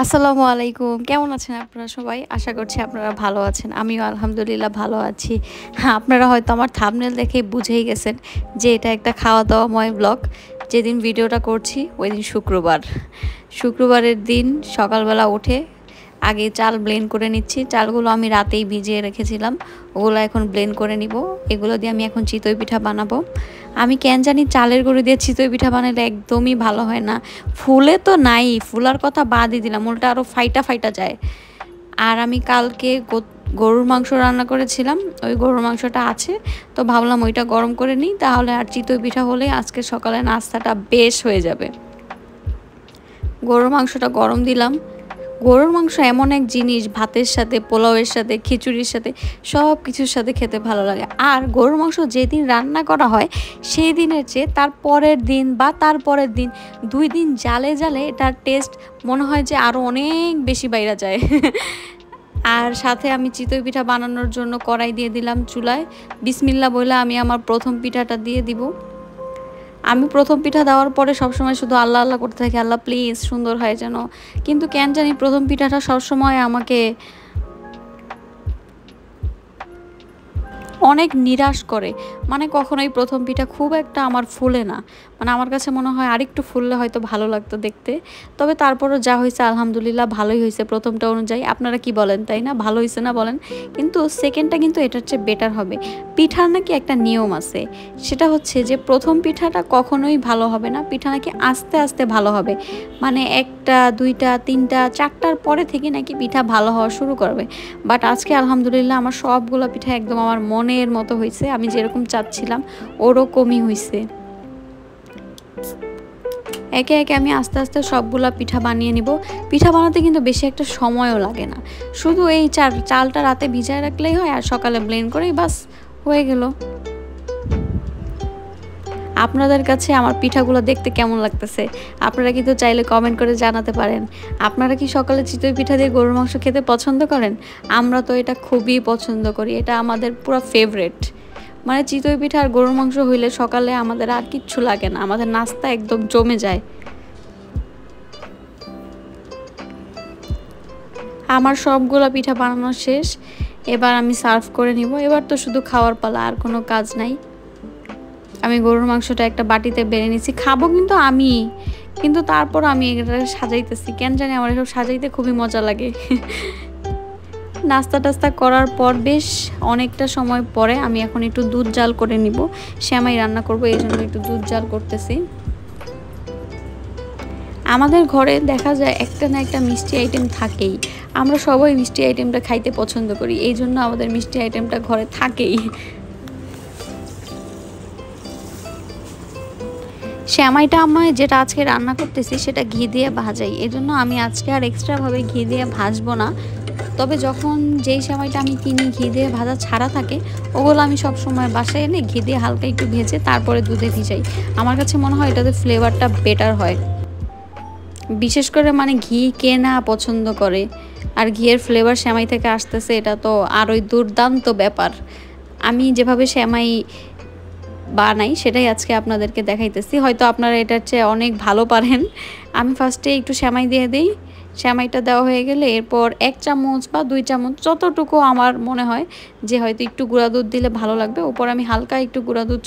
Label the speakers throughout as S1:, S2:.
S1: আসসালামু আলাইকুম। কেমন আছেন আপনারা সবাই? আশা করছি আপনারা ভালো আছেন। আমিও আলহামদুলিল্লাহ ভালো আছি। হ্যাঁ, আপনারা হয়তো আমার থাম্বনেল দেখেই বুঝেই গেছেন যে এটা একটা খাওয়া-দাওয়াময় ব্লগ। যেদিন ভিডিওটা করছি ওইদিন শুক্রবার। শুক্রবারের দিন সকালবেলা উঠে আগে চাল ব্লেন্ড করে নিচ্ছি। চালগুলো আমি রাতেই ভিজিয়ে রেখেছিলাম। ওগুলো এখন ব্লেন্ড করে নিব। এগুলো দিয়ে আমি এখন চিতই পিঠা বানাবো। আমি কেন জানি চালের গুঁড়ি দিয়ে চিতই পিঠা বানালে একদমই ভালো হয় না। ফুলে তো নাই, ফুলার কথা বাদই দিলাম, উল্টা আরও ফাইটা ফাইটা যায়। আর আমি কালকে গরুর মাংস রান্না করেছিলাম, ওই গরুর মাংসটা আছে, তো ভাবলাম ওইটা গরম করে নিই, তাহলে আর চিতই পিঠা হলে আজকে সকালে নাস্তাটা বেশ হয়ে যাবে। গরুর মাংসটা গরম দিলাম। গরুর মাংস এমন এক জিনিস, ভাতের সাথে, পোলাওয়ের সাথে, খিচুড়ির সাথে, সব কিছুর সাথে খেতে ভালো লাগে। আর গরুর মাংস যেদিন রান্না করা হয় সেই দিনের চেয়ে তার পরের দিন বা তার পরের দিন 2 দিন জালে জালে এটার টেস্ট মনে হয় যে আরও অনেক বেশি বাইরা যায়। আর সাথে আমি চিতই পিঠা বানানোর জন্য কড়াই দিয়ে দিলাম চুলায়। বিসমিল্লাহ বলে আমি আমার প্রথম পিঠাটা দিয়ে দিব। আমি প্রথম পিঠা দেওয়ার পরে সবসময় শুধু আল্লাহ আল্লাহ করতে থাকি, আল্লাহ প্লিজ সুন্দর হয় যেন। কিন্তু কেন জানি প্রথম পিঠাটা সবসময় আমাকে অনেক নিরাশ করে। মানে কখনোই প্রথম পিঠা খুব একটা আমার ফুলে না। মানে আমার কাছে মনে হয় আরেকটু ফুললে হয়তো ভালো লাগতো দেখতে। তবে তারপরও যা হয়েছে আলহামদুলিল্লাহ ভালোই হয়েছে প্রথমটা অনুযায়ী। আপনারা কি বলেন, তাই না? ভালো হয়েছে না বলেন? কিন্তু সেকেন্ডটা কিন্তু এটার চেয়ে বেটার হবে। পিঠার নাকি একটা নিয়ম আছে, সেটা হচ্ছে যে প্রথম পিঠাটা কখনোই ভালো হবে না, পিঠা নাকি আস্তে আস্তে ভালো হবে। মানে একটা, দুইটা, তিনটা, চারটার পরে থেকে নাকি পিঠা ভালো হওয়া শুরু করবে। বাট আজকে আলহামদুলিল্লাহ আমার সবগুলো পিঠা একদম আমার মনের মতো হয়েছে, আমি যেরকম চাচ্ছিলাম ওরকমই হয়েছে। একে একে আমি আস্তে আস্তে সবগুলা পিঠা বানিয়ে নিব। পিঠা বানাতে কিন্তু বেশি একটা সময়ও লাগে না, শুধু এই চালটা রাতে ভিজায় রাখলেই হয় আর সকালে ব্লেন্ড করেই বাস হয়ে গেল। আপনাদের কাছে আমার পিঠাগুলো দেখতে কেমন লাগতেছে আপনারা কিন্তু চাইলে কমেন্ট করে জানাতে পারেন। আপনারা কি সকালে চিতই পিঠা দিয়ে গরুর মাংস খেতে পছন্দ করেন? আমরা তো এটা খুবই পছন্দ করি, এটা আমাদের পুরো ফেভারেট। মানে চিতই পিঠা আর গরুর মাংস হইলে সকালে আমাদের আর কিচ্ছু লাগে না, আমাদের নাস্তা একদম জমে যায়। আমার সবগুলা পিঠা বানানো শেষ, এবার আমি সার্ভ করে নিব। এবার তো শুধু খাওয়ার পালা, আর কোনো কাজ নাই। আমি গরুর মাংসটা একটা বাটিতে বেড়ে নিচ্ছি, খাবো কিন্তু আমি, কিন্তু তারপর আমি এটা সাজাইতেছি, কেন জানি আমার এসব সাজাইতে খুবই মজা লাগে। নাস্তা টাস্তা করার পর বেশ অনেকটা সময় পরে আমি এখন একটু দুধ জাল করে নিব। সেমাই রান্না করব, এই জন্য একটু দুধ জাল করতেছি। আমাদের ঘরে দেখা যায় একটা না একটা মিষ্টি আইটেম থাকেই, আমরা সবাই মিষ্টি আইটেমটা খাইতে পছন্দ করি, এই জন্য আমাদের মিষ্টি আইটেমটা ঘরে থাকেই। সেমাইটা আমি যেটা আজকে রান্না করতেছি সেটা ঘি দিয়ে ভাজাই, এজন্য আমি আজকে আর এক্সট্রাভাবে ঘি দিয়ে ভাজবো না। তবে যখন যেই সেমাইটা আমি কিনি ঘি দিয়ে ভাজা ছাড়া থাকে, ওগুলো আমি সব সময় বাসায় এনে ঘি দিয়ে হালকা একটু ভেজে তারপরে দুধে ভিজাই। আমার কাছে মনে হয় এটাতে ফ্লেভারটা বেটার হয়। বিশেষ করে মানে ঘি কে না পছন্দ করে, আর ঘিয়ের ফ্লেভার সেমাই থেকে আসতেছে, এটা তো আরোই দুর্দান্ত ব্যাপার। আমি যেভাবে সেমাই বানাই সেটাই আজকে আপনাদেরকে দেখাইতেছি, হয়তো আপনারা এটার চেয়ে অনেক ভালো পারেন। আমি ফার্স্টে একটু সেমাই দিয়ে দিই, সেমাইটা দেওয়া হয়ে গেলে এরপর 1 চামচ বা 2 চামচ যতটুকু আমার মনে হয় যে হয়তো একটু গুঁড়া দুধ দিলে ভালো লাগবে, ওপর আমি হালকা একটু গুঁড়া দুধ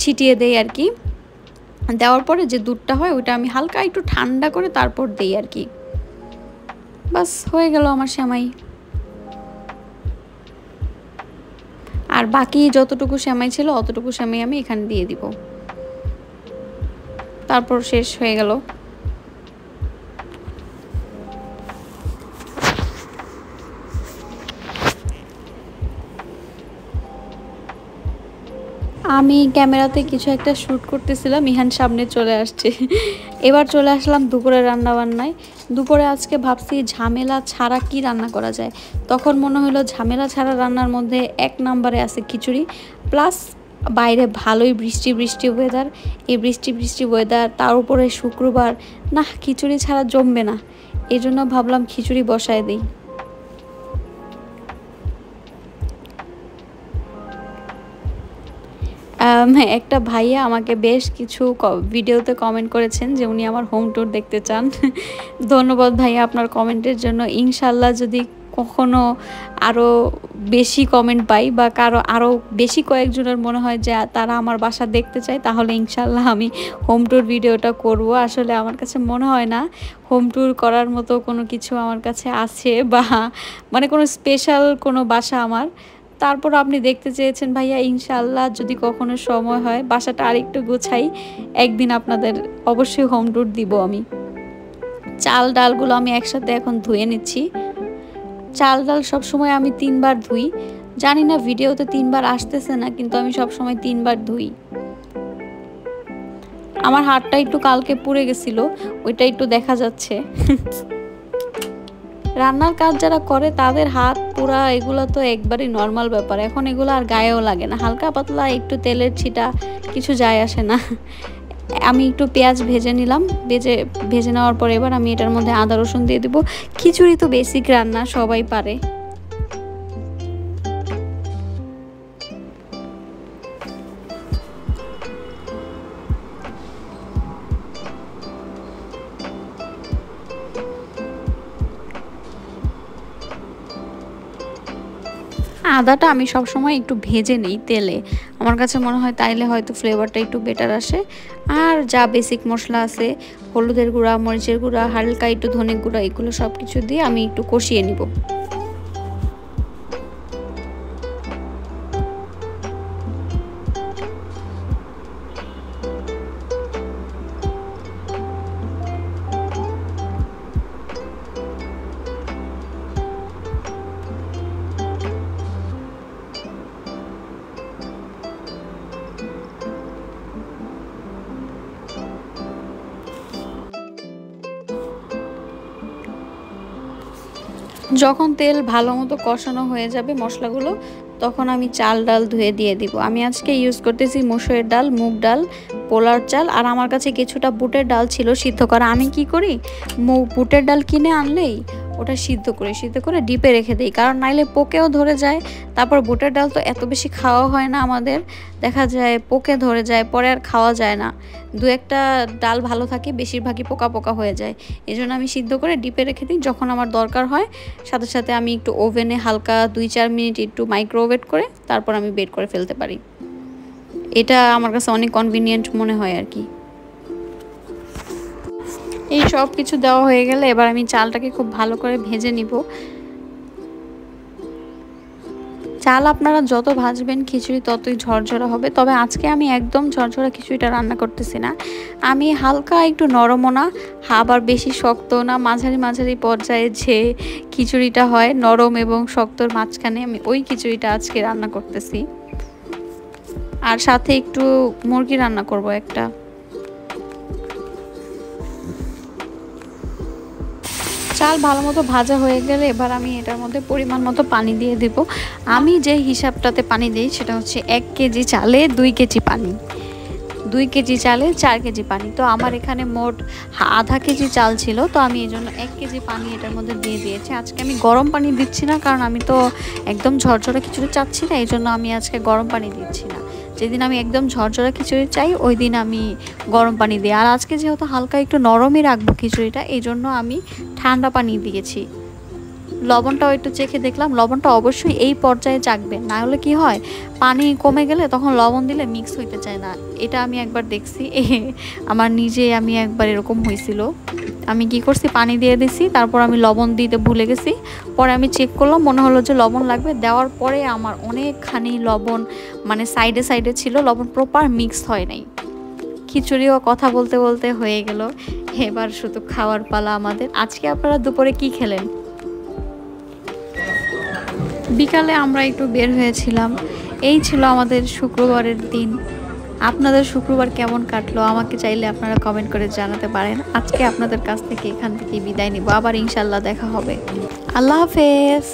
S1: ছিটিয়ে দেই আর কি। দেওয়ার পরে যে দুধটা হয় ওইটা আমি হালকা একটু ঠান্ডা করে তারপর দেই আর কি। বাস হয়ে গেল আমার সেমাই। আর বাকি যতটুকু সেমাই ছিল অতটুকু সেমাই আমি এখানে দিয়ে দিব, তারপর শেষ হয়ে গেল। আমি ক্যামেরাতে কিছু একটা শ্যুট করতেছিলাম, ইহান সামনে চলে আসছে। এবার চলে আসলাম দুপুরে রান্না বান্নায়। দুপুরে আজকে ভাবছি ঝামেলা ছাড়া কি রান্না করা যায়, তখন মনে হলো ঝামেলা ছাড়া রান্নার মধ্যে 1 নম্বরে আছে খিচুড়ি। প্লাস বাইরে ভালোই বৃষ্টি বৃষ্টি ওয়েদার, এই বৃষ্টি বৃষ্টি ওয়েদার তার উপরে শুক্রবার, না খিচুড়ি ছাড়া জমবে না, এই জন্য ভাবলাম খিচুড়ি বসায় দিই। একটা ভাইয়া আমাকে বেশ কিছু ভিডিওতে কমেন্ট করেছেন যে উনি আমার হোম ট্যুর দেখতে চান। ধন্যবাদ ভাইয়া আপনার কমেন্টের জন্য। ইনশাল্লাহ যদি কখনো আরও বেশি কমেন্ট পাই বা কারো আরও বেশি কয়েকজনের মনে হয় যে তারা আমার বাসা দেখতে চায়, তাহলে ইনশাল্লাহ আমি হোম ট্যুর ভিডিওটা করব। আসলে আমার কাছে মনে হয় না হোম ট্যুর করার মতো কোনো কিছু আমার কাছে আছে, বা মানে কোনো স্পেশাল কোনো বাসা আমার। তারপর আপনি দেখতে চেয়েছেন ভাইয়া, ইনশাল্লাহ যদি কখনো সময় হয় বাসাটা আরেকটু গোছাই, একদিন আপনাদের অবশ্যই হোম ট্যুর দিব আমি। চাল ডালগুলো আমি একসাথে এখন ধুয়ে নিচ্ছি। চাল ডাল সবসময় আমি 3 বার ধুই, জানি না ভিডিওতে 3 বার আসতেছে না, কিন্তু আমি সবসময় 3 বার ধুই। আমার হাতটা একটু কালকে পুড়ে গেছিল, ওইটা একটু দেখা যাচ্ছে। রান্নার কাজ যারা করে তাদের হাত পোড়া এগুলো তো একবারই নর্মাল ব্যাপার, এখন এগুলো আর গায়েও লাগে না, হালকা পাতলা একটু তেলের ছিটা কিছু যায় আসে না। আমি একটু পেঁয়াজ ভেজে নিলাম, ভেজে নেওয়ার পর এবার আমি এটার মধ্যে আদা রসুন দিয়ে দিব। খিচুড়ি তো বেসিক রান্না, সবাই পারে। আদাটা আমি সবসময় একটু ভেজে নিই তেলে, আমার কাছে মনে হয় তাইলে হয়তো ফ্লেভারটা একটু বেটার আসে। আর যা বেসিক মশলা আছে, হলুদের গুঁড়া, মরিচের গুঁড়া, হালকা একটু ধনে গুঁড়া, এগুলো সব কিছু দিয়ে আমি একটু কষিয়ে নিব। যখন তেল ভালো মতো কষানো হয়ে যাবে মশলাগুলো, তখন আমি চাল ডাল ধুয়ে দিয়ে দিব। আমি আজকে ইউজ করতেছি মসুরের ডাল, মুগ ডাল, পোলার চাল, আর আমার কাছে কিছুটা বুটের ডাল ছিল সিদ্ধ করা। আমি কি করি, বুটের ডাল কিনে আনলেই ওটা সিদ্ধ করে ডিপে রেখে দিই, কারণ নাইলে পোকেও ধরে যায়। তারপর বুটের ডাল তো এত বেশি খাওয়া হয় না আমাদের, দেখা যায় পোকে ধরে যায়, পরে আর খাওয়া যায় না। দু একটা ডাল ভালো থাকে, বেশিরভাগই পোকা পোকা হয়ে যায়। এই জন্য আমি সিদ্ধ করে ডিপে রেখে দিই, যখন আমার দরকার হয় সাথে সাথে আমি একটু ওভেনে হালকা 2-4 মিনিট একটু মাইক্রোওয়েভ করে তারপর আমি বের করে ফেলতে পারি। এটা আমার কাছে অনেক কনভিনিয়েন্ট মনে হয় আর কি। এই সব কিছু দেওয়া হয়ে গেলে এবার আমি চালটাকে খুব ভালো করে ভেজে নিব। চাল আপনারা যত ভাজবেন খিচুড়ি ততই ঝরঝরা হবে, তবে আজকে আমি একদম ঝরঝরা খিচুড়িটা রান্না করতেছি না, আমি হালকা একটু নরমও না, আবার বেশি শক্ত না, মাঝারি পর্যায়ে যে খিচুড়িটা হয় নরম এবং শক্তর মাঝখানে, আমি ওই খিচুড়িটা আজকে রান্না করতেছি। আর সাথে একটু মুরগি রান্না করব একটা। চাল ভালো মতো ভাজা হয়ে গেলে এবার আমি এটার মধ্যে পরিমাণ মতো পানি দিয়ে দেব। আমি যে হিসাবটাতে পানি দিই সেটা হচ্ছে 1 কেজি চালে 2 কেজি পানি, 2 কেজি চালে 4 কেজি পানি। তো আমার এখানে মোট আধা কেজি চাল ছিল, তো আমি এই জন্য 1 কেজি পানি এটার মধ্যে দিয়ে দিয়েছি। আজকে আমি গরম পানি দিচ্ছি না, কারণ আমি তো একদম ঝরঝরা খিচুড়ি চাচ্ছি না, এই জন্য আমি আজকে গরম পানি দিচ্ছি না। যেদিন আমি একদম ঝরঝরা খিচুড়ি চাই ওই দিন আমি গরম পানি দিই। আর আজকে যেহেতু হালকা একটু নরমই রাখবো খিচুড়িটা, এই জন্য আমি ঠান্ডা পানি দিয়েছি। লবণটাও একটু চেখে দেখলাম, লবণটা অবশ্যই এই পর্যায়ে চাখবেন, না হলে কি হয় পানি কমে গেলে তখন লবণ দিলে মিক্স হইতে চায় না। এটা আমি একবার দেখছি, আমি একবার এরকম হয়েছিল। আমি কি করছি, পানি দিয়ে দিছি, তারপর আমি লবণ দিতে ভুলে গেছি, পরে আমি চেক করলাম, মনে হলো যে লবণ লাগবে, দেওয়ার পরে আমার অনেকখানি লবণ মানে সাইডে ছিল, লবণ প্রপার মিক্স হয় নাই। খিচুড়িও কথা বলতে বলতে হয়ে গেল, এবার শুধু খাওয়ার পালা আমাদের। আজকে আপনারা দুপুরে কি খেলেন? বিকালে আমরা একটু বের হয়েছিলাম। এই ছিল আমাদের শুক্রবারের দিন। আপনাদের শুক্রবার কেমন কাটলো আমাকে চাইলে আপনারা কমেন্ট করে জানাতে পারেন। আজকে আপনাদের কাছ থেকে এখান থেকে বিদায় নিব, আবার ইনশাল্লাহ দেখা হবে। আল্লাহ হাফেজ।